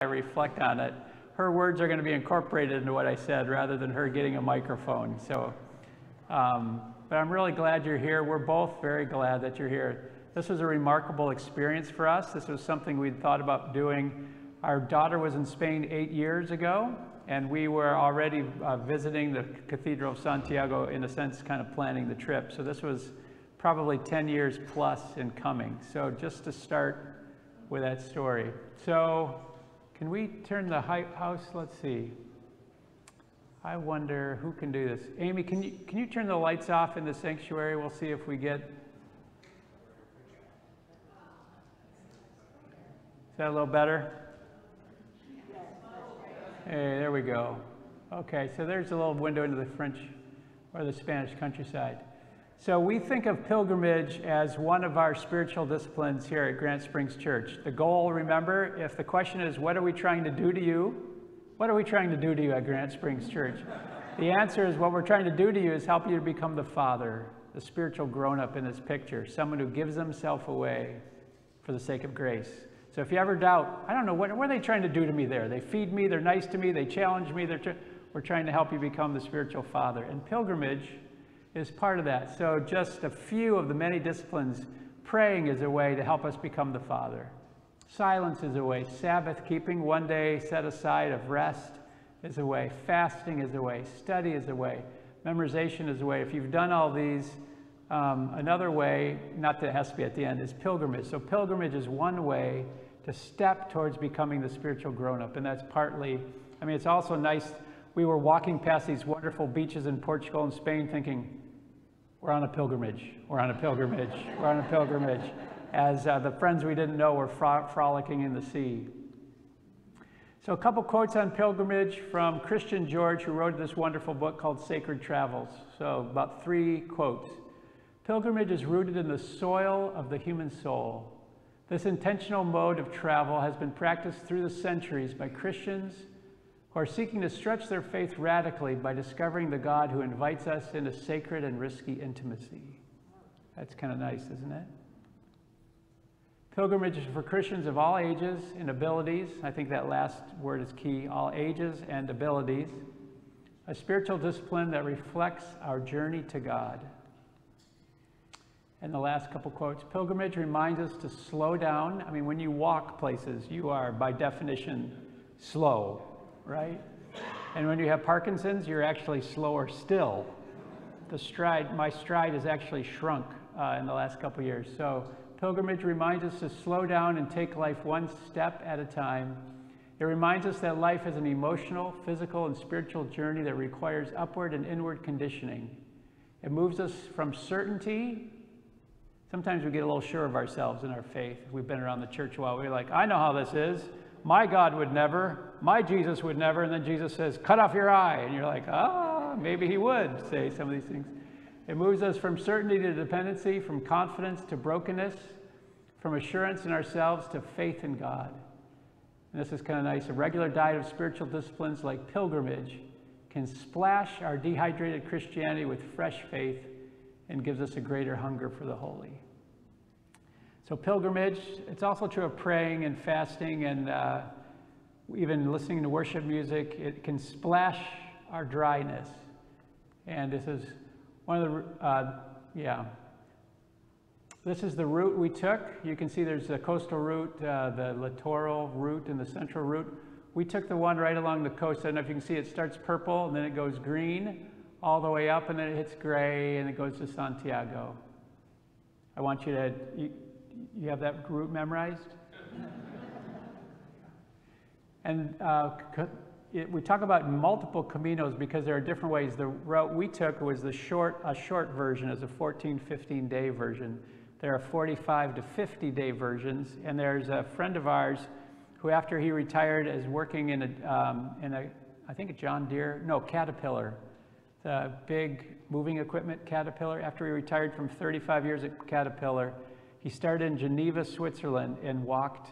I reflect on it, her words are going to be incorporated into what I said rather than her getting a microphone. So, but I'm really glad you're here. We're both very glad that you're here. This was a remarkable experience for us. This was something we'd thought about doing. Our daughter was in Spain 8 years ago, and we were already visiting the Cathedral of Santiago, in a sense, kind of planning the trip. So this was probably 10 years plus in coming. So just to start with that story. So can we turn the house? Let's see. I wonder who can do this. Amy, can you turn the lights off in the sanctuary? We'll see if we get. Is that a little better? Hey, there we go. Okay, so there's a little window into the French or the Spanish countryside. So we think of pilgrimage as one of our spiritual disciplines here at Grant Springs Church. The goal, remember, if the question is, what are we trying to do to you? What are we trying to do to you at Grant Springs Church? The answer is, what we're trying to do to you is help you to become the father, the spiritual grown-up in this picture, someone who gives himself away for the sake of grace. So if you ever doubt, I don't know, what are they trying to do to me there? They feed me, they're nice to me, they challenge me, we're trying to help you become the spiritual father. And pilgrimage is part of that. So just a few of the many disciplines. Praying is a way to help us become the father. Silence is a way. Sabbath keeping, one day set aside of rest, is a way. Fasting is a way. Study is a way. Memorization is a way. If you've done all these, another way, not that it has to be at the end, is pilgrimage. So pilgrimage is one way to step towards becoming the spiritual grown-up. And that's partly, I mean, it's also nice. We were walking past these wonderful beaches in Portugal and Spain thinking, we're on a pilgrimage, we're on a pilgrimage, we're on a pilgrimage, as the friends we didn't know were frolicking in the sea. So a couple quotes on pilgrimage from Christian George, who wrote this wonderful book called Sacred Travels. So about 3 quotes. Pilgrimage is rooted in the soil of the human soul. This intentional mode of travel has been practiced through the centuries by Christians who are seeking to stretch their faith radically by discovering the God who invites us into sacred and risky intimacy. That's kind of nice, isn't it? Pilgrimage is for Christians of all ages and abilities. I think that last word is key, all ages and abilities. A spiritual discipline that reflects our journey to God. And the last couple quotes, pilgrimage reminds us to slow down. I mean, when you walk places, you are by definition slow, right? And when you have Parkinson's, you're actually slower still. My stride has actually shrunk in the last couple years. So pilgrimage reminds us to slow down and take life one step at a time. It reminds us that life is an emotional, physical, and spiritual journey that requires upward and inward conditioning. It moves us from certainty. Sometimes we get a little sure of ourselves in our faith. We've been around the church a while. We're like, I know how this is. My God would never. My Jesus would never. And then Jesus says, cut off your eye. And you're like, maybe he would say some of these things. It moves us from certainty to dependency, from confidence to brokenness, from assurance in ourselves to faith in God. And this is kind of nice. A regular diet of spiritual disciplines like pilgrimage can splash our dehydrated Christianity with fresh faith and gives us a greater hunger for the holy. So pilgrimage, it's also true of praying and fasting and even listening to worship music. It can splash our dryness. And this is one of the, this is the route we took. You can see there's the coastal route, the littoral route, and the central route. We took the one right along the coast. I don't know if you can see it starts purple, and then it goes green all the way up, and then it hits gray, and it goes to Santiago. I want you to, you have that route memorized? And we talk about multiple caminos because there are different ways. The route we took was a short version, as a 14, 15-day version. There are 45 to 50-day versions, and there's a friend of ours who, after he retired, is working in a I think a John Deere, no, Caterpillar, the big moving equipment Caterpillar. After he retired from 35 years at Caterpillar, he started in Geneva, Switzerland, and walked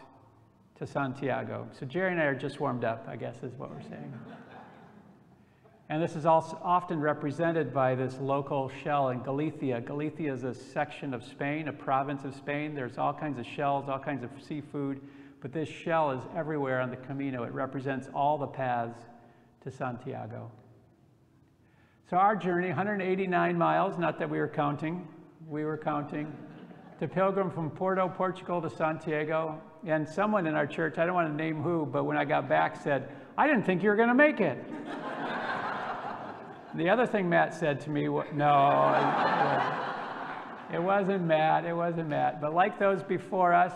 to Santiago. So Gerry and I are just warmed up, I guess is what we're saying. And this is also often represented by this local shell in Galicia. Galicia is a section of Spain, a province of Spain. There's all kinds of shells, all kinds of seafood. but this shell is everywhere on the Camino. It represents all the paths to Santiago. So our journey, 189 miles, not that we were counting, to pilgrim from Porto, Portugal to Santiago. And someone in our church, I don't want to name who, but when I got back said, I didn't think you were going to make it. The other thing Matt said to me, no, it wasn't Matt. But like those before us,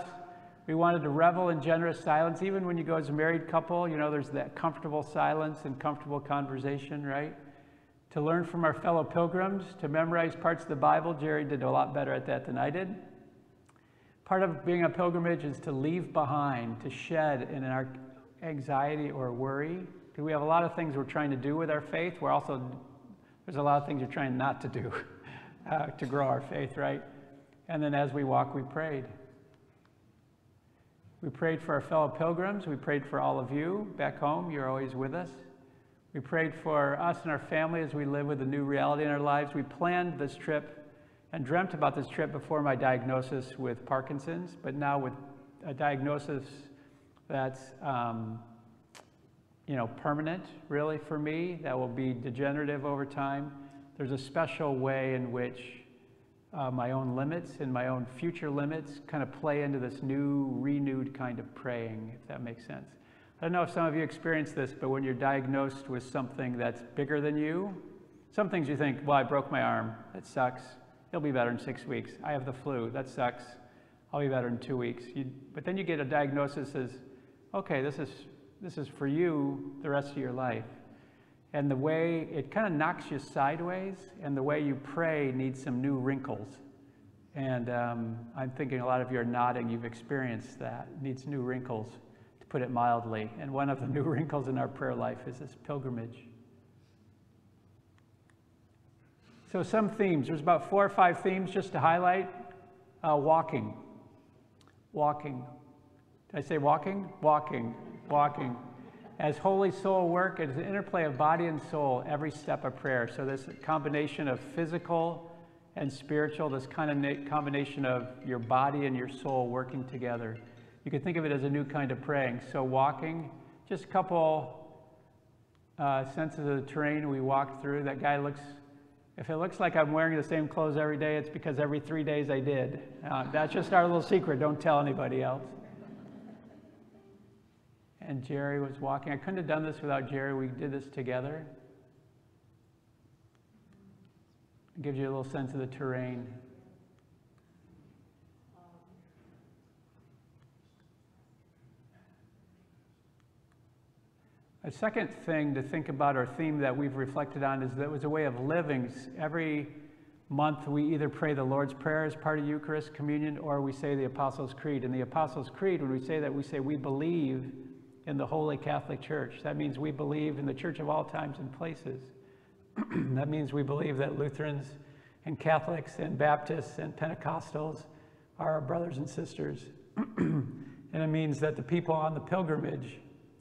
we wanted to revel in generous silence. Even when you go as a married couple, you know, there's that comfortable silence and comfortable conversation, right? To learn from our fellow pilgrims, to memorize parts of the Bible. Gerry did a lot better at that than I did. Part of being a pilgrimage is to leave behind, to shed in our anxiety or worry. Because we have a lot of things we're trying to do with our faith. There's a lot of things we're trying not to do to grow our faith, right? And then as we walk, we prayed. We prayed for our fellow pilgrims. We prayed for all of you back home. You're always with us. We prayed for us and our family as we live with a new reality in our lives. We planned this trip and dreamt about this trip before my diagnosis with Parkinson's, but now with a diagnosis that's, permanent, really, for me, that will be degenerative over time. There's a special way in which my own limits and my own future limits kind of play into this new, renewed kind of praying, if that makes sense. I don't know if some of you experience this, but when you're diagnosed with something that's bigger than you, some things you think, well, I broke my arm, that sucks. It'll be better in 6 weeks. I have the flu, that sucks. I'll be better in 2 weeks. But then you get a diagnosis as, okay, this is for you the rest of your life. And the way it kind of knocks you sideways, and the way you pray needs some new wrinkles. And I'm thinking a lot of you are nodding, you've experienced that. It needs new wrinkles, to put it mildly. And one of the new wrinkles in our prayer life is this pilgrimage. So some themes, there's about 4 or 5 themes just to highlight. Walking. Did I say walking? Walking. As holy soul work, it's an interplay of body and soul, every step of prayer. So this combination of physical and spiritual, this kind of combination of your body and your soul working together. You could think of it as a new kind of praying. So walking, just a couple senses of the terrain we walked through. That guy if it looks like I'm wearing the same clothes every day, it's because every 3 days I did. That's just our little secret. Don't tell anybody else. And Gerry was walking. I couldn't have done this without Gerry. We did this together. It gives you a little sense of the terrain. A second thing to think about, our theme that we've reflected on, is that it was a way of living. Every month we either pray the Lord's Prayer as part of Eucharist, communion, or we say the Apostles' Creed. In the Apostles' Creed, when we say that, we say we believe in the Holy Catholic Church. That means we believe in the Church of all times and places. That means we believe that Lutherans and Catholics and Baptists and Pentecostals are our brothers and sisters. And it means that the people on the pilgrimage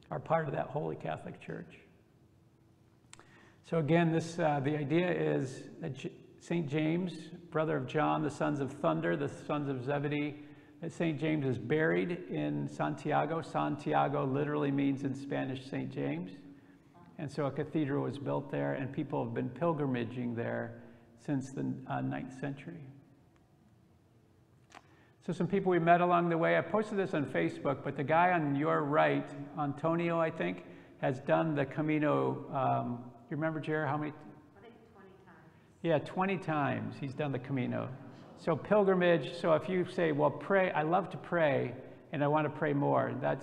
are part of that Holy Catholic Church. So again, the idea is that St. James, brother of John, the sons of thunder, the sons of Zebedee, that St. James is buried in Santiago. Santiago literally means in Spanish St. James. And so a cathedral was built there, and people have been pilgrimaging there since the 9th century. So some people we met along the way, I posted this on Facebook, but the guy on your right, Antonio, I think, has done the Camino. You remember, Gerry, how many? I think 20 times. Yeah, 20 times he's done the Camino. So pilgrimage, so if you say, well, pray, I love to pray, and I want to pray more, that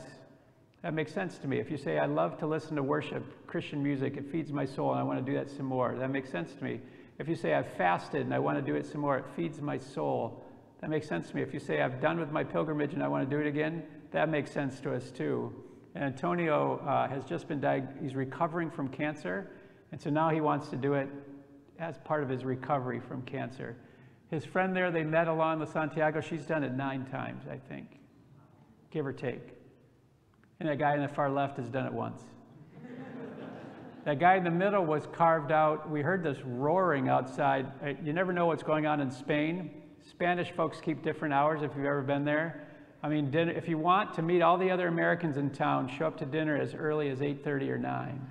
makes sense to me. If you say, I love to listen to worship, Christian music, it feeds my soul, and I want to do that some more, that makes sense to me. If you say, I've fasted, and I want to do it some more, it feeds my soul, that makes sense to me. If you say, I've done with my pilgrimage, and I want to do it again, that makes sense to us too. And Antonio has just been he's recovering from cancer, and so now he wants to do it as part of his recovery from cancer. His friend there, they met along the Santiago. She's done it 9 times, I think, give or take. And that guy on the far left has done it once. That guy in the middle was carved out. We heard this roaring outside. You never know what's going on in Spain. Spanish folks keep different hours if you've ever been there. I mean, dinner, if you want to meet all the other Americans in town, show up to dinner as early as 8:30 or 9.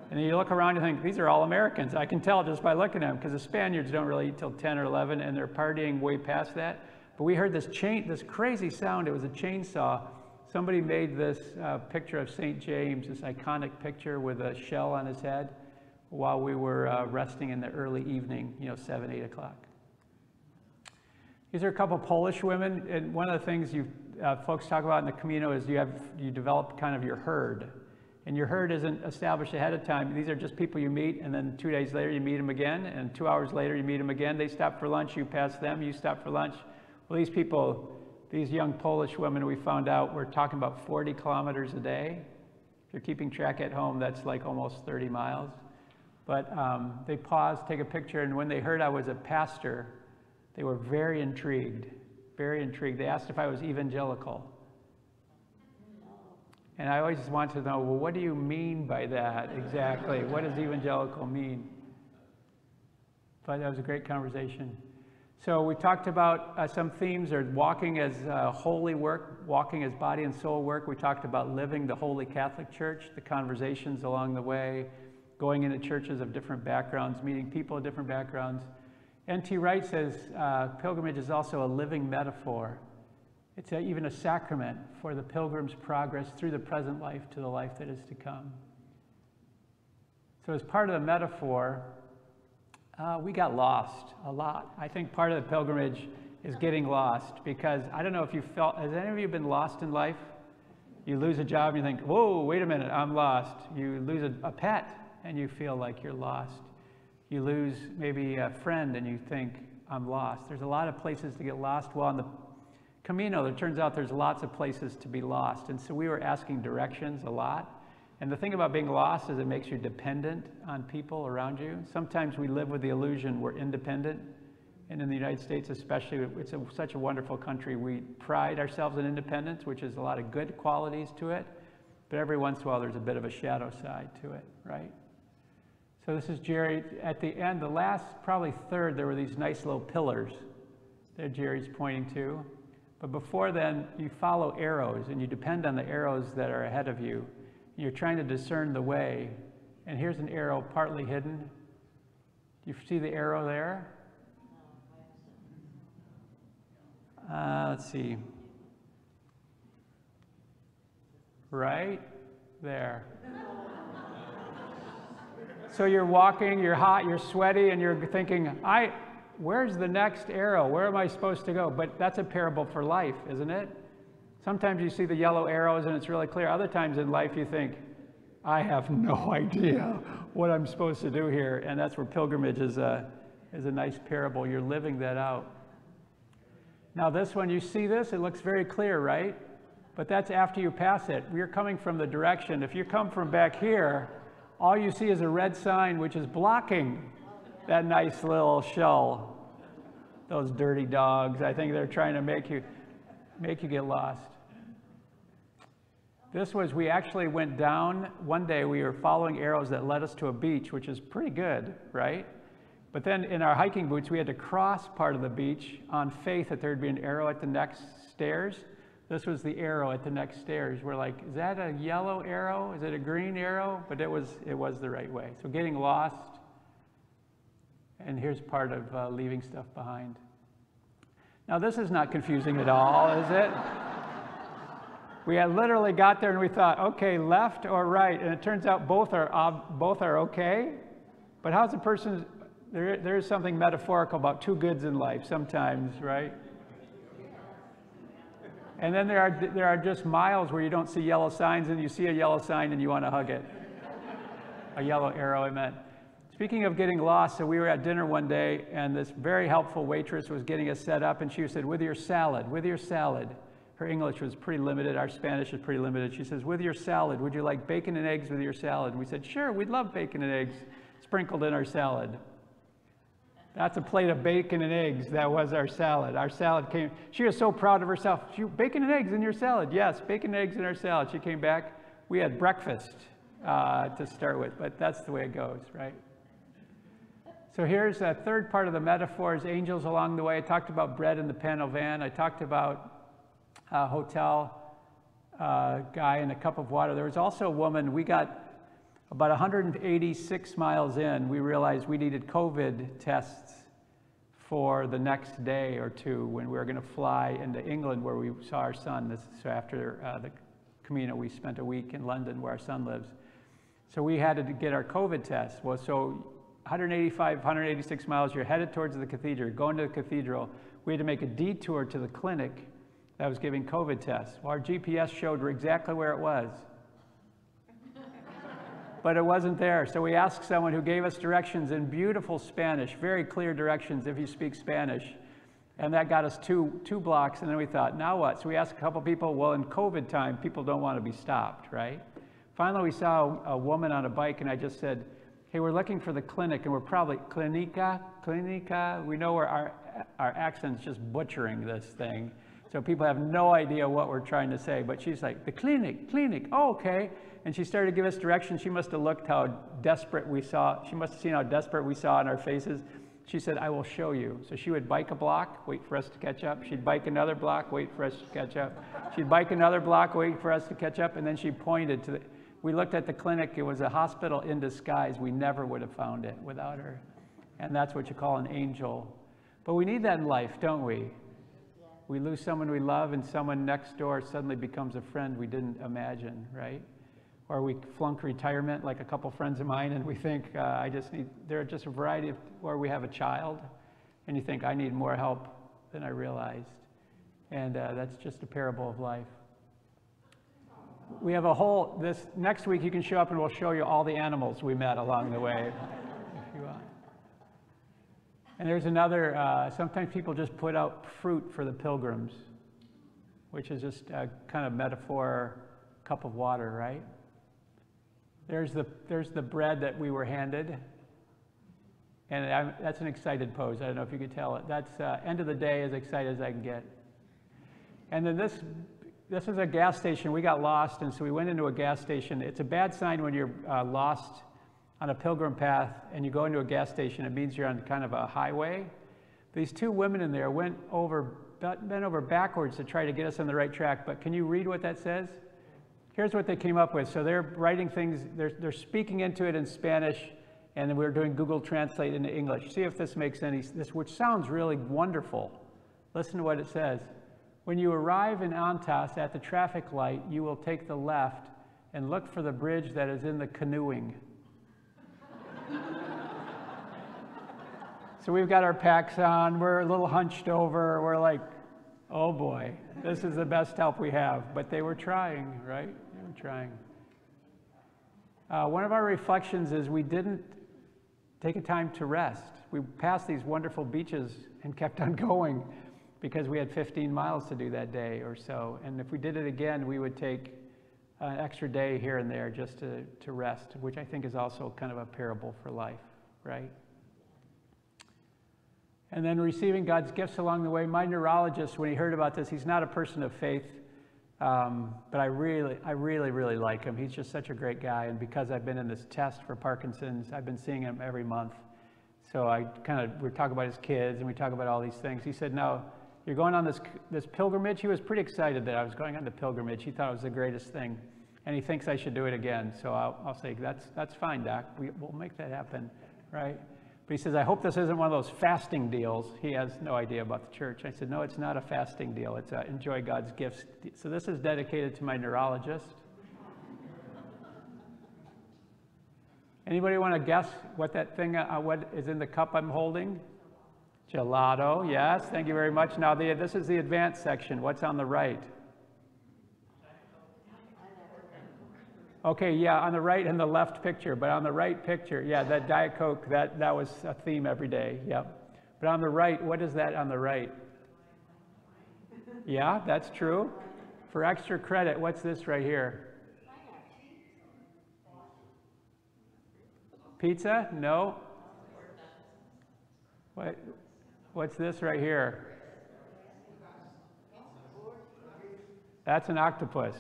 And then you look around and think, these are all Americans. I can tell just by looking at them, because the Spaniards don't really eat till 10 or 11, and they're partying way past that. But we heard this crazy sound. It was a chainsaw. Somebody made this picture of St. James, this iconic picture with a shell on his head, while we were resting in the early evening, 7, 8 o'clock. These are a couple Polish women, and one of the things you folks talk about in the Camino is you develop kind of your herd. And your herd isn't established ahead of time. These are just people you meet, and then 2 days later you meet them again, and 2 hours later you meet them again. They stop for lunch, you pass them, you stop for lunch. Well, these people, these young Polish women, we found out, we're talking about 40 kilometers a day. If you're keeping track at home, that's like almost 30 miles. But they paused, take a picture, and when they heard I was a pastor, they were very intrigued, very intrigued. They asked if I was evangelical. And I always want to know, well, what do you mean by that exactly? What does evangelical mean? But that was a great conversation. So we talked about some themes are walking as holy work, walking as body and soul work. We talked about living the Holy Catholic Church, the conversations along the way, going into churches of different backgrounds, meeting people of different backgrounds. N.T. Wright says pilgrimage is also a living metaphor. It's even a sacrament for the pilgrim's progress through the present life to the life that is to come. So as part of the metaphor, we got lost a lot. I think part of the pilgrimage is getting lost, because I don't know if you felt, has any of you been lost in life? You lose a job and you think, whoa, wait a minute, I'm lost. You lose a pet and you feel like you're lost. You lose maybe a friend and you think, I'm lost. There's a lot of places to get lost. Well, on the Camino, it turns out there's lots of places to be lost. And so we were asking directions a lot. And the thing about being lost is it makes you dependent on people around you. Sometimes we live with the illusion we're independent. And in the United States especially, it's such a wonderful country. We pride ourselves in independence, which is a lot of good qualities to it. But every once in a while, there's a bit of a shadow side to it, right? So this is Gerry. At the end, the last probably third, there were these nice little pillars that Gerry's pointing to. But before then, you follow arrows, and you depend on the arrows that are ahead of you. You're trying to discern the way. And here's an arrow partly hidden. Do you see the arrow there? Let's see. Right there. So you're walking, you're hot, you're sweaty, and you're thinking, where's the next arrow? Where am I supposed to go? But that's a parable for life, isn't it? Sometimes you see the yellow arrows and it's really clear. Other times in life you think, I have no idea what I'm supposed to do here. And that's where pilgrimage is a nice parable. You're living that out. Now this one, you see this, it looks very clear, right? But that's after you pass it. We're coming from the direction. If you come from back here, all you see is a red sign which is blocking that nice little shell. Those dirty dogs, I think they're trying to make you get lost. This was, we actually went down, one day we were following arrows that led us to a beach, which is pretty good, right? But then in our hiking boots, we had to cross part of the beach on faith that there'd be an arrow at the next stairs. This was the arrow at the next stairs. We're like, is that a yellow arrow? Is it a green arrow? But it was the right way. So getting lost, and here's part of leaving stuff behind. Now this is not confusing at all, is it? We had literally got there and we thought, okay, left or right, and it turns out both are okay. But how's a person? There is something metaphorical about two goods in life sometimes, right? And then there are just miles where you don't see yellow signs, and you see a yellow sign and you want to hug it. A yellow arrow, I meant. Speaking of getting lost, so we were at dinner one day, and this very helpful waitress was getting us set up, and she said, with your salad, with your salad. Her English was pretty limited. Our Spanish is pretty limited. She says, with your salad, would you like bacon and eggs with your salad? And we said, sure, we'd love bacon and eggs sprinkled in our salad. That's a plate of bacon and eggs. That was our salad. Our salad came. She was so proud of herself. Bacon and eggs in your salad. Yes, bacon and eggs in our salad. She came back. We had breakfast to start with, but that's the way it goes, right? So here's a third part of the metaphors, angels along the way. I talked about bread in the panel van. I talked about hotel guy and a cup of water. There was also a woman, we got about 186 miles in, we realized we needed COVID tests for the next day or two when we were going to fly into England where we saw our son. So after the Camino, we spent a week in London where our son lives. So we had to get our COVID test. Well, so 185, 186 miles, you're headed towards the cathedral, going to the cathedral. We had to make a detour to the clinic that was giving COVID tests. Well, our GPS showed exactly where it was. But it wasn't there. So we asked someone who gave us directions in beautiful Spanish, very clear directions if you speak Spanish. And that got us two blocks. And then we thought, now what? So we asked a couple people, well, in COVID time, people don't want to be stopped, right? Finally, we saw a woman on a bike, and I just said, hey, we're looking for the clinic, and we're probably, clinica. We know where our accent's just butchering this thing. So people have no idea what we're trying to say. But she's like, the clinic, oh, okay. And she started to give us directions. She must have looked how desperate we saw. She must have seen how desperate we saw in our faces. She said, I will show you. So she would bike a block, wait for us to catch up. She'd bike another block, wait for us to catch up. She'd bike another block, wait for us to catch up. And then she pointed to we looked at the clinic. It was a hospital in disguise. We never would have found it without her. And that's what you call an angel. But we need that in life, don't we? We lose someone we love, and someone next door suddenly becomes a friend we didn't imagine, right? Or we flunk retirement, like a couple friends of mine, and we think, there are just a variety of, or we have a child, and you think, I need more help than I realized. And that's just a parable of life. We have this next week you can show up and we'll show you all the animals we met along the way, if you want. And there's another, sometimes people just put out fruit for the pilgrims, which is just a kind of metaphor, cup of water, right? There's the bread that we were handed, and that's an excited pose. I don't know if you could tell it. That's end of the day, as excited as I can get. And then this is a gas station. We got lost, and so we went into a gas station. It's a bad sign when you're lost on a pilgrim path and you go into a gas station. It means you're on kind of a highway. These two women in there bent over backwards to try to get us on the right track. But can you read what that says? Here's what they came up with. So they're writing things, they're speaking into it in Spanish, and then we're doing Google Translate into English. See if this makes this, which sounds really wonderful. Listen to what it says. When you arrive in Antas at the traffic light, you will take the left and look for the bridge that is in the canoeing. So we've got our packs on, we're a little hunched over, we're like, oh boy, this is the best help we have. But they were trying, right? They were trying. One of our reflections is we didn't take a time to rest. We passed these wonderful beaches and kept on going because we had 15 miles to do that day or so. And if we did it again, we would take an extra day here and there just to rest, which I think is also kind of a parable for life, right? And then receiving God's gifts along the way. My neurologist, when he heard about this, he's not a person of faith, but I really like him. He's just such a great guy. And because I've been in this test for Parkinson's, I've been seeing him every month. So we talk about his kids and we talk about all these things. He said, no, you're going on this pilgrimage. He was pretty excited that I was going on the pilgrimage. He thought it was the greatest thing. And he thinks I should do it again. So I'll say, that's fine, Doc. We'll make that happen, right? But he says, I hope this isn't one of those fasting deals. He has no idea about the church. I said, no, it's not a fasting deal. It's a enjoy God's gifts. So this is dedicated to my neurologist. Anybody want to guess what that thing, what is in the cup I'm holding? Gelato, yes, thank you very much. Now this is the advanced section. What's on the right? Okay, yeah, on the right and the left picture, but on the right picture, yeah, that Diet Coke, that was a theme every day, yep. But on the right, what is that on the right? Yeah, that's true. For extra credit, what's this right here? Pizza? No. What's this right here? That's an octopus.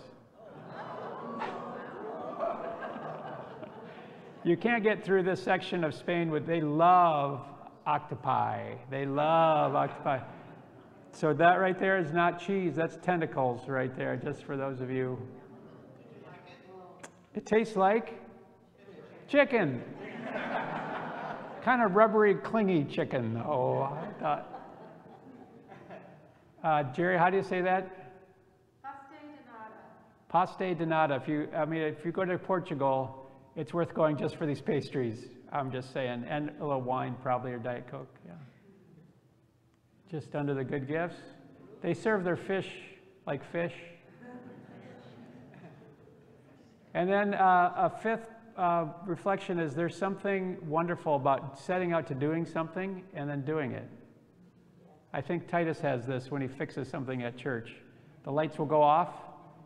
You can't get through this section of Spain they love octopi. They love octopi. So that right there is not cheese, that's tentacles right there, just for those of you. It tastes like chicken. Kind of rubbery, clingy chicken. Oh, I thought. Gerry, how do you say that? Pastel de nata. If you go to Portugal, it's worth going just for these pastries. I'm just saying, and a little wine probably, or Diet Coke. Yeah. Just under the good gifts. They serve their fish like fish. And then a fifth reflection is there's something wonderful about setting out to doing something and then doing it. I think Titus has this when he fixes something at church. The lights will go off,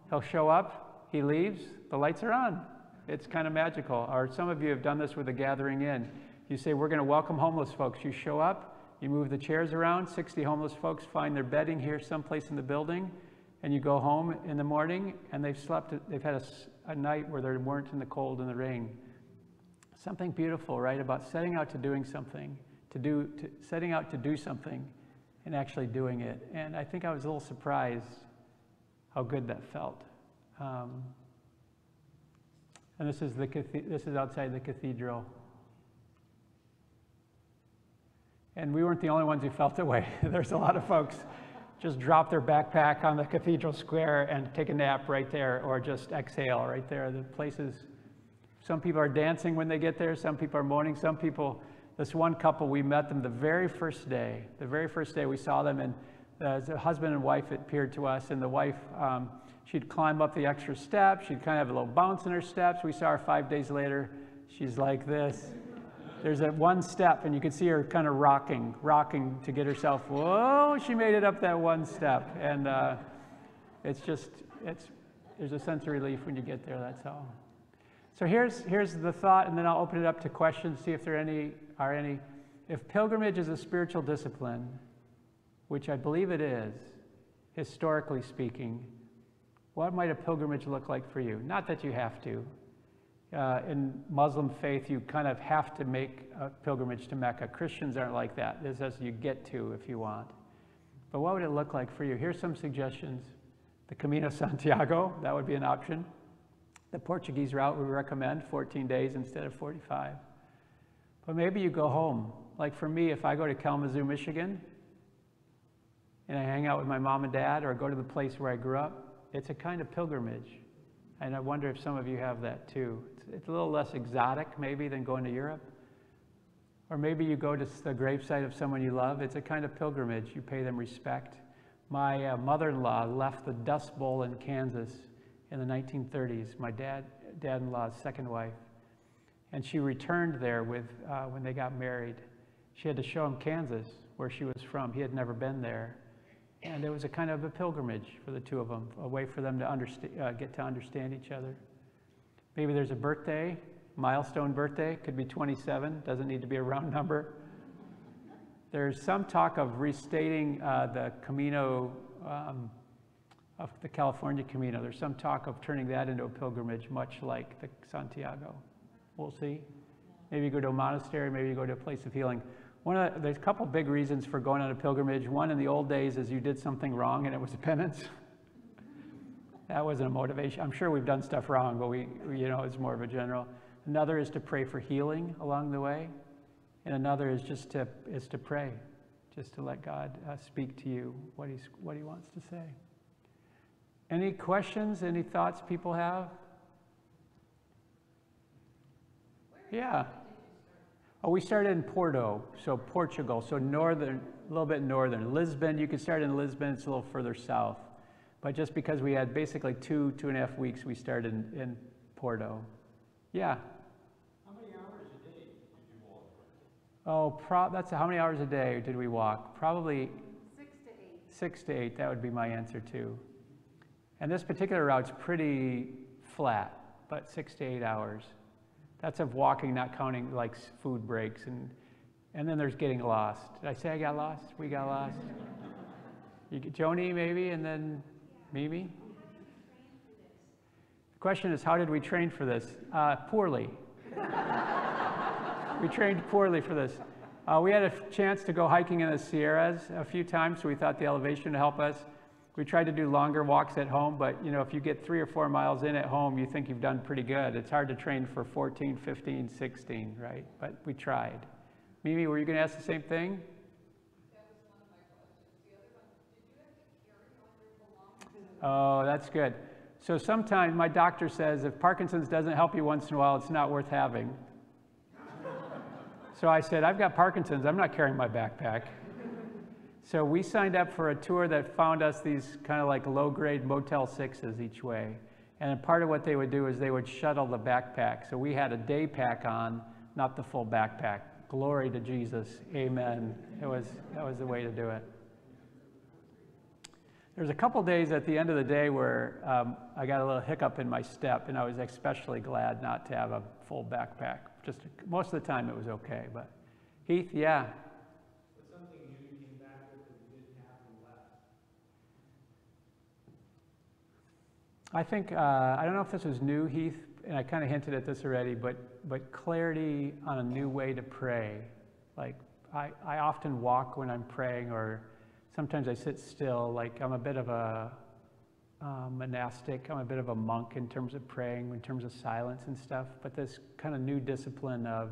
he'll show up, he leaves, the lights are on. It's kind of magical. Or some of you have done this with a gathering in. You say, we're going to welcome homeless folks. You show up, you move the chairs around, 60 homeless folks find their bedding here someplace in the building, and you go home in the morning, and they've had a night where they weren't in the cold and the rain. Something beautiful, right, about setting out to doing something, setting out to do something and actually doing it. And I think I was a little surprised how good that felt. And this is outside the cathedral. And we weren't the only ones who felt that way. There's a lot of folks just drop their backpack on the cathedral square and take a nap right there, or just exhale right there. The places, some people are dancing when they get there, some people are moaning, some people, this one couple, we met them the very first day we saw them, and the husband and wife appeared to us, and the wife, she'd climb up the extra steps, she'd kind of have a little bounce in her steps. We saw her 5 days later, she's like this. There's that one step, and you could see her kind of rocking to get herself, whoa, she made it up that one step. And there's a sense of relief when you get there, that's all. So here's the thought, and then I'll open it up to questions, see if there are any. If pilgrimage is a spiritual discipline, which I believe it is, historically speaking, what might a pilgrimage look like for you? Not that you have to. In Muslim faith, you kind of have to make a pilgrimage to Mecca. Christians aren't like that. This is you get to if you want. But what would it look like for you? Here's some suggestions. The Camino de Santiago, that would be an option. The Portuguese route we recommend, 14 days instead of 45. But maybe you go home. Like for me, if I go to Kalamazoo, Michigan, and I hang out with my mom and dad, or go to the place where I grew up, it's a kind of pilgrimage. And I wonder if some of you have that too. It's a little less exotic maybe than going to Europe. Or maybe you go to the gravesite of someone you love. It's a kind of pilgrimage. You pay them respect. My mother-in-law left the Dust Bowl in Kansas in the 1930s, my dad-in-law's second wife. And she returned there when they got married. She had to show him Kansas, where she was from. He had never been there. And it was a kind of a pilgrimage for the two of them, a way for them to get to understand each other. Maybe there's a birthday, milestone birthday, could be 27, doesn't need to be a round number. There's some talk of restating the Camino, of the California Camino. There's some talk of turning that into a pilgrimage, much like the Santiago. We'll see. Maybe you go to a monastery, maybe you go to a place of healing. There's a couple big reasons for going on a pilgrimage. One, in the old days, is you did something wrong and it was a penance. That wasn't a motivation. I'm sure we've done stuff wrong, but it's more of a general. Another is to pray for healing along the way. And another is just to pray, just to let God speak to you what he wants to say. Any questions, any thoughts people have? Yeah. Oh, we started in Porto, so Portugal, so northern, a little bit northern. Lisbon, you could start in Lisbon, it's a little further south. But just because we had basically 2.5 weeks, we started in Porto. Yeah? How many hours a day did you walk? Oh, that's how many hours a day did we walk? Probably 6 to 8. 6 to 8, that would be my answer too. And this particular route's pretty flat, but 6 to 8 hours. That's of walking, not counting like food breaks, and then there's getting lost. Did I say I got lost? We got lost. Joni maybe, and then Mimi. The question is, how did we train for this? Poorly. We trained poorly for this. We had a chance to go hiking in the Sierras a few times, so we thought the elevation would help us. We tried to do longer walks at home, but you know, if you get 3 or 4 miles in at home, you think you've done pretty good. It's hard to train for 14, 15, 16, right? But we tried. Mimi, were you going to ask the same thing? That was one of my questions. The other one, did you have to carry on your belongings? Oh, that's good. So sometimes my doctor says if Parkinson's doesn't help you once in a while, it's not worth having. So I said, I've got Parkinson's, I'm not carrying my backpack. So we signed up for a tour that found us these kind of like low-grade Motel 6s each way. And part of what they would do is they would shuttle the backpack. So we had a day pack on, not the full backpack. Glory to Jesus, amen. That was the way to do it. There's a couple days at the end of the day where I got a little hiccup in my step, and I was especially glad not to have a full backpack. Just most of the time it was okay, but Heath, yeah. What's something you came back with that you didn't have and left? I think, I don't know if this was new, Heath, and I kind of hinted at this already, but clarity on a new way to pray. Like, I often walk when I'm praying, or sometimes I sit still. Like, I'm a bit of a monastic, I'm a bit of a monk in terms of praying, in terms of silence and stuff, but this kind of new discipline of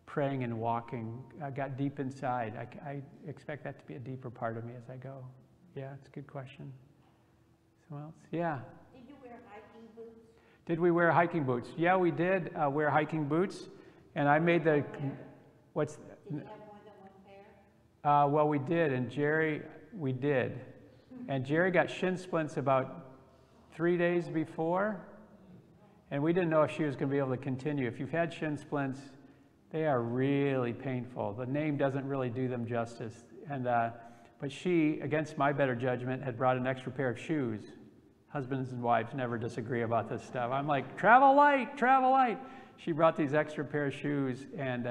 praying and walking got deep inside. I expect that to be a deeper part of me as I go. Yeah, it's a good question. Someone else? Yeah. Did you wear hiking boots? Did we wear hiking boots? Yeah, we did wear hiking boots, and I made the, what's? Did you have more than one pair? Well, we did, and Gerry, we did. And Gerry got shin splints about 3 days before, and we didn't know if she was going to be able to continue. If you've had shin splints, they are really painful. The name doesn't really do them justice. And but she, against my better judgment, had brought an extra pair of shoes. Husbands and wives never disagree about this stuff. I'm like, travel light, travel light. She brought these extra pair of shoes, and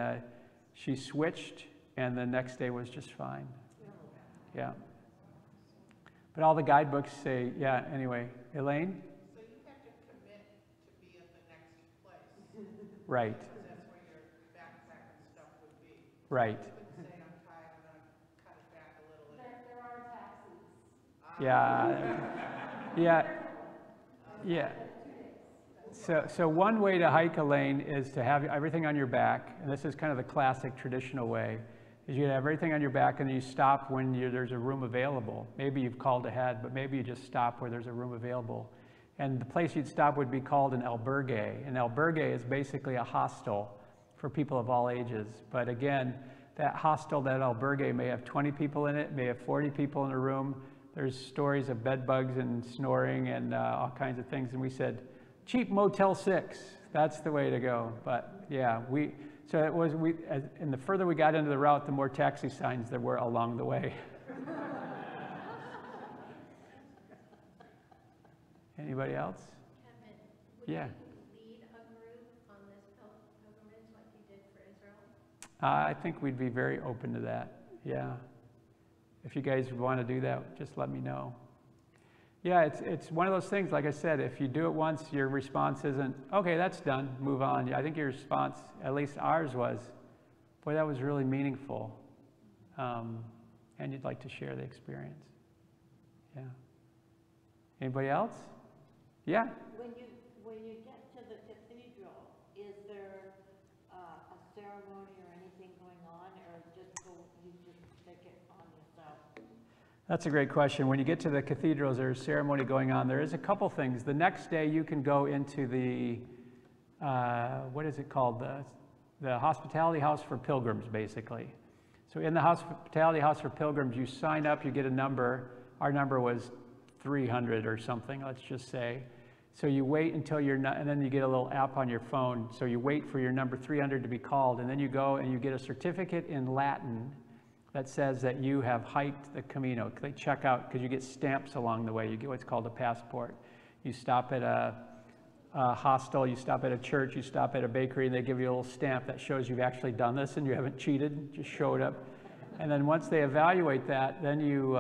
she switched, and the next day was just fine. Yeah. But all the guidebooks say, yeah, anyway. Elaine? So you have to commit to be at the next place. Right. Because that's where your backpack and stuff would be. Right. You couldn't say, I'm tired, I'm going to cut it back a little. There are taxis. Yeah. Yeah. Yeah. So one way to hike, Elaine, is to have everything on your back, and this is kind of the classic traditional way, is you have everything on your back and then you stop when there's a room available. Maybe you've called ahead, but maybe you just stop where there's a room available. And the place you'd stop would be called an albergue. An albergue is basically a hostel for people of all ages. But again, that hostel, that albergue may have 20 people in it, may have 40 people in a room. There's stories of bed bugs and snoring and all kinds of things. And we said, cheap Motel 6, that's the way to go. But yeah, so it was, and the further we got into the route, the more taxi signs there were along the way. Anybody else? Kevin, would Yeah. you lead a group on this pilgrimage like you did for Israel? I think we'd be very open to that. Yeah. If you guys want to do that, just let me know. Yeah, it's one of those things, like I said, if you do it once, your response isn't, okay, that's done, move on. I think your response, at least ours was, boy, that was really meaningful. And you'd like to share the experience. Yeah. Anybody else? Yeah. When you get to the cathedral, is there a ceremony or anything going on, or you just take it on yourself? That's a great question. When you get to the cathedrals, there's a ceremony going on. There is a couple things. The next day, you can go into the, what is it called? The Hospitality House for Pilgrims, basically. So in the Hospitality House for Pilgrims, you sign up, you get a number. Our number was 300 or something, let's just say. So you wait until and then you get a little app on your phone. So you wait for your number 300 to be called, and then you go and you get a certificate in Latin that says that you have hiked the Camino. They check out, because you get stamps along the way. You get what's called a passport. You stop at a hostel, you stop at a church, you stop at a bakery, and they give you a little stamp that shows you've actually done this and you haven't cheated, just showed up. And then once they evaluate that, then you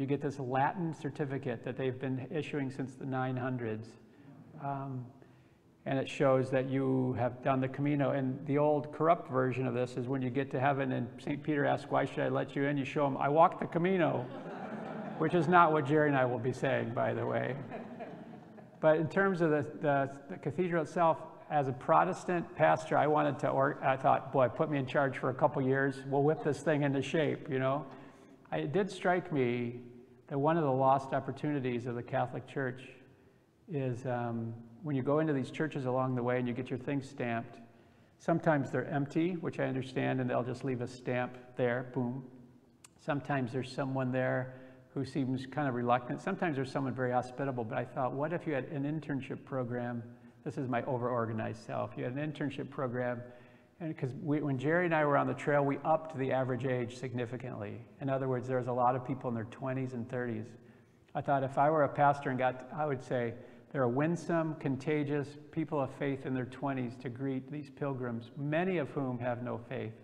get this Latin certificate that they've been issuing since the 900s. and it shows that you have done the Camino. And the old corrupt version of this is when you get to heaven and St. Peter asks, why should I let you in? You show him, I walked the Camino, which is not what Gerry and I will be saying, by the way. But in terms of the cathedral itself, as a Protestant pastor, I thought, boy, put me in charge for a couple years. We'll whip this thing into shape, you know. It did strike me that one of the lost opportunities of the Catholic Church is when you go into these churches along the way and you get your things stamped, sometimes they're empty, which I understand, and they'll just leave a stamp there, boom. Sometimes there's someone there who seems kind of reluctant. Sometimes there's someone very hospitable, but I thought, what if you had an internship program? This is my over-organized self. You had an internship program, and because when Gerry and I were on the trail, we upped the average age significantly. In other words, there was a lot of people in their 20s and 30s. I thought if I were a pastor and I would say, there are winsome, contagious people of faith in their 20s to greet these pilgrims, many of whom have no faith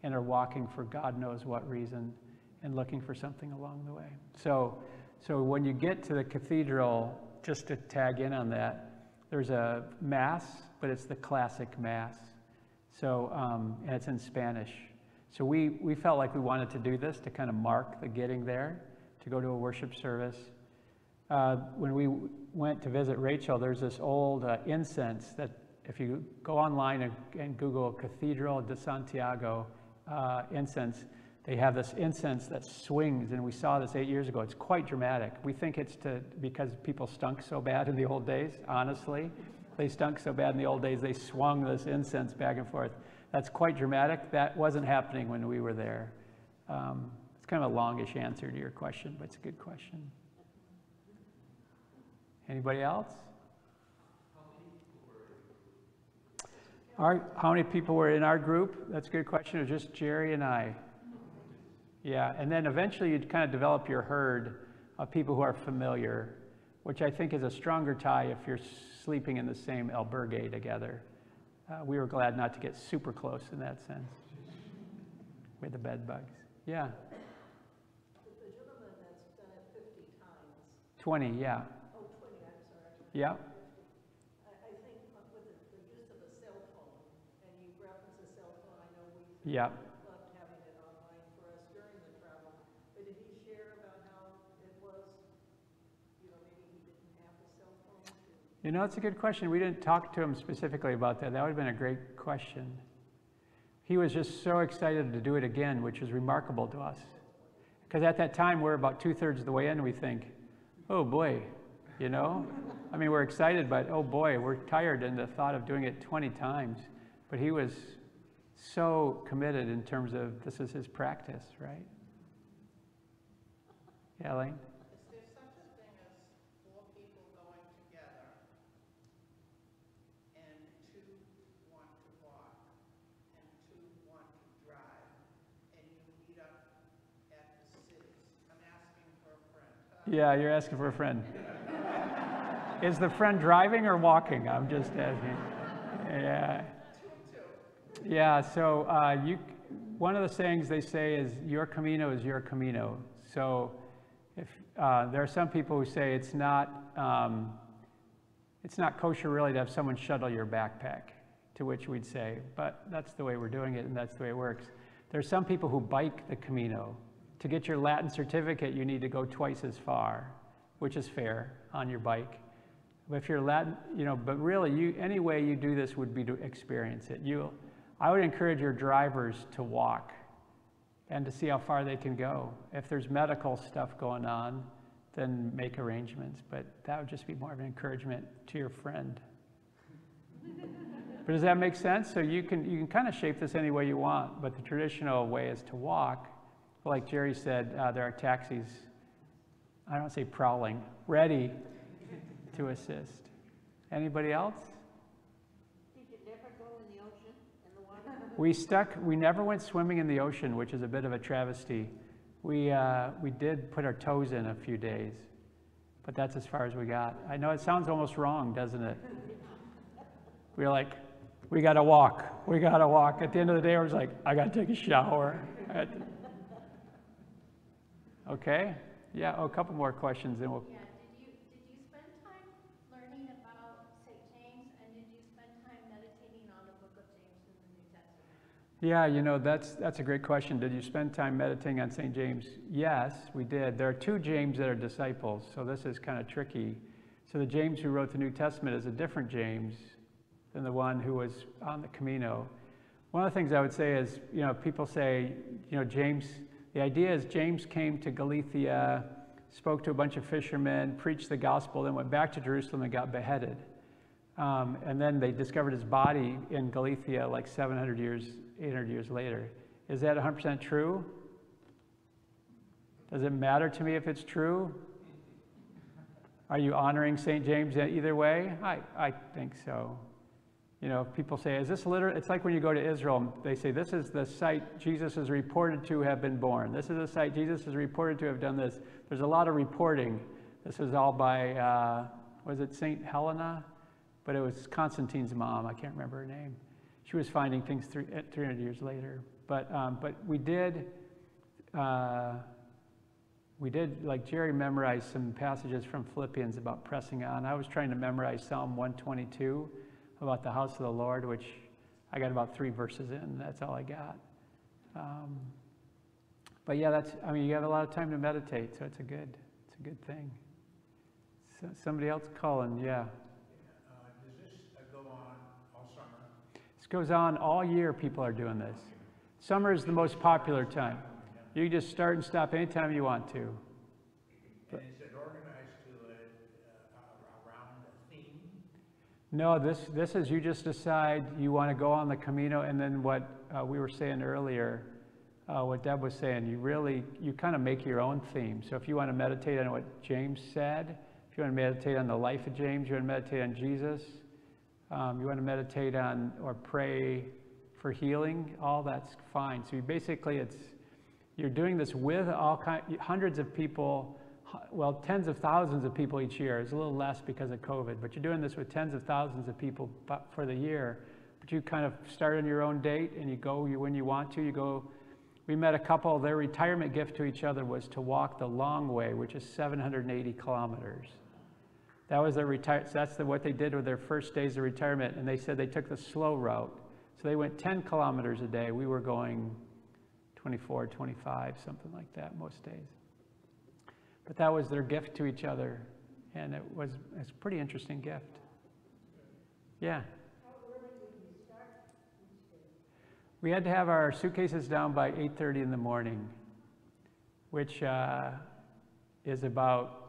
and are walking for God knows what reason and looking for something along the way. So when you get to the cathedral, just to tag in on that, there's a mass, but it's the classic mass. So, and it's in Spanish. So we felt like we wanted to do this to kind of mark the getting there, to go to a worship service. When we went to visit Rachel, there's this old incense that if you go online and Google Cathedral de Santiago incense, they have this incense that swings, and we saw this 8 years ago. It's quite dramatic. We think it's because people stunk so bad in the old days, honestly. They stunk so bad in the old days, they swung this incense back and forth. That's quite dramatic. That wasn't happening when we were there. It's kind of a longish answer to your question, but it's a good question. Anybody else? How many people were in our group? That's a good question. It was just Gerry and I. Yeah, and then eventually you'd kind of develop your herd of people who are familiar, which I think is a stronger tie if you're sleeping in the same albergue together. We were glad not to get super close in that sense with the bed bugs. Yeah. The gentleman that's done it 50 times. 20, yeah. Oh, 20, I'm sorry. Yeah. I think with the use of a cell phone, and you reference a cell phone, I know we Yeah. loved having it online for us during the travel, but did he share about how it was, you know, maybe he didn't have a cell phone? You know, it's a good question. We didn't talk to him specifically about that. That would have been a great question. He was just so excited to do it again, which is remarkable to us. Because at that time, we're about 2/3 of the way in, and we think, oh boy, you know? I mean, we're excited, but oh boy, we're tired in the thought of doing it 20 times. But he was so committed in terms of this is his practice, right? Yeah, Elaine? Is there such a thing as 4 people going together and 2 want to walk and 2 want to drive and you meet up at the cities? I'm asking for a friend. Yeah, you're asking for a friend. Is the friend driving or walking? I'm just asking. Yeah. Yeah, so one of the sayings they say is, your Camino is your Camino. So if there are some people who say it's not kosher really to have someone shuttle your backpack, to which we'd say, but that's the way we're doing it and that's the way it works. There's some people who bike the Camino. To get your Latin certificate, you need to go twice as far, which is fair on your bike. But if you're Latin, you know, but really, any way you do this would be to experience it. I would encourage your drivers to walk and to see how far they can go. If there's medical stuff going on, then make arrangements. But that would just be more of an encouragement to your friend. But does that make sense? So you can kind of shape this any way you want, but the traditional way is to walk. Like Gerry said, there are taxis, I don't say prowling, ready to assist. Anybody else? Did you never go in the ocean, in the water? We never went swimming in the ocean, which is a bit of a travesty. We did put our toes in a few days, but that's as far as we got. I know it sounds almost wrong, doesn't it? We were like, we gotta walk. At the end of the day, I was like, I gotta take a shower. Okay, yeah, a couple more questions, then we'll. Yeah, did you spend time learning about St. James, and did you Yeah, you know, that's a great question. Did you spend time meditating on St. James? Yes, we did. There are two James that are disciples, so this is kind of tricky. So the James who wrote the New Testament is a different James than the one who was on the Camino. One of the things I would say is, you know, people say, you know, James, the idea is James came to Galatia, spoke to a bunch of fishermen, preached the gospel, then went back to Jerusalem and got beheaded. And then they discovered his body in Galatia like 700 years, 800 years later. Is that 100% true? Does it matter to me if it's true? Are you honoring St. James either way? I think so. You know, people say, is this literal? It's like when you go to Israel, they say, this is the site Jesus is reported to have been born. This is the site Jesus is reported to have done this. There's a lot of reporting. This was all by, was it St. Helena? But it was Constantine's mom. I can't remember her name. She was finding things 300 years later. But we did, like Gerry memorized some passages from Philippians about pressing on. I was trying to memorize Psalm 122 about the house of the Lord, which I got about 3 verses in. That's all I got. But yeah, I mean, you have a lot of time to meditate, so it's a good thing. So somebody else calling, yeah. Does this go on all summer? This goes on all year. People are doing this. Summer is the most popular time. You can just start and stop anytime you want to. And is it organized to around a theme? No, this is you just decide you want to go on the Camino, and then what we were saying earlier, what Deb was saying, you kind of make your own theme. So if you want to meditate on what James said, if you want to meditate on the life of James, you want to meditate on Jesus, you want to meditate on or pray for healing, all that's fine. So you're doing this with hundreds of people, well, tens of thousands of people each year. It's a little less because of COVID, but you're doing this with tens of thousands of people for the year. But you kind of start on your own date and you go when you want to. You go. We met a couple, their retirement gift to each other was to walk the long way, which is 780 kilometers. That was their so that's what they did with their first days of retirement, and they said they took the slow route. So they went 10 kilometers a day. We were going 24, 25, something like that most days. But that was their gift to each other, and it's a pretty interesting gift. Yeah. How early would you start each day? We had to have our suitcases down by 8:30 in the morning, which is about,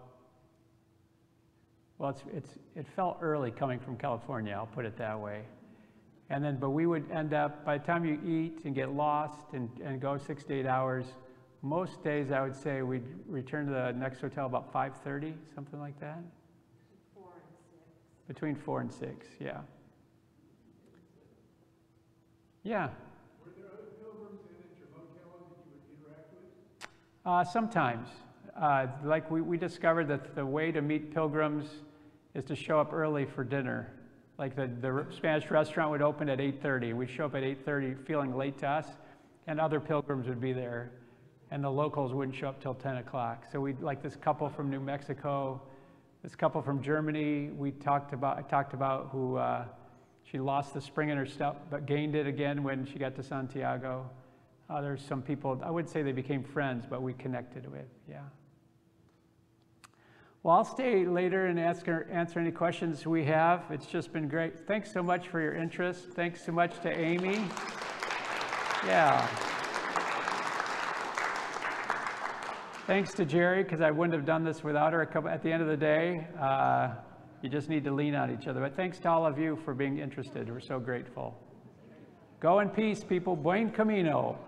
well, it felt early coming from California, I'll put it that way. And then, but we would end up, by the time you eat and get lost and go 6 to 8 hours, most days I would say we'd return to the next hotel about 5:30, something like that. 4 and 6. Between 4 and 6, yeah. Yeah. Were there other pilgrims in at your motel that you would interact with? Sometimes. Like we discovered that the way to meet pilgrims is to show up early for dinner. Like the Spanish restaurant would open at 8:30. We'd show up at 8:30 feeling late to us, and other pilgrims would be there. And the locals wouldn't show up till 10 o'clock. So we'd, like this couple from New Mexico, this couple from Germany, I talked about who, she lost the spring in her step, but gained it again when she got to Santiago. There's some people, I wouldn't say they became friends, but we connected with, yeah. Well, I'll stay later and answer any questions we have. It's just been great. Thanks so much for your interest. Thanks so much to Amy. Yeah. Thanks to Gerry, because I wouldn't have done this without her at the end of the day. You just need to lean on each other. But thanks to all of you for being interested. We're so grateful. Go in peace, people. Buen camino.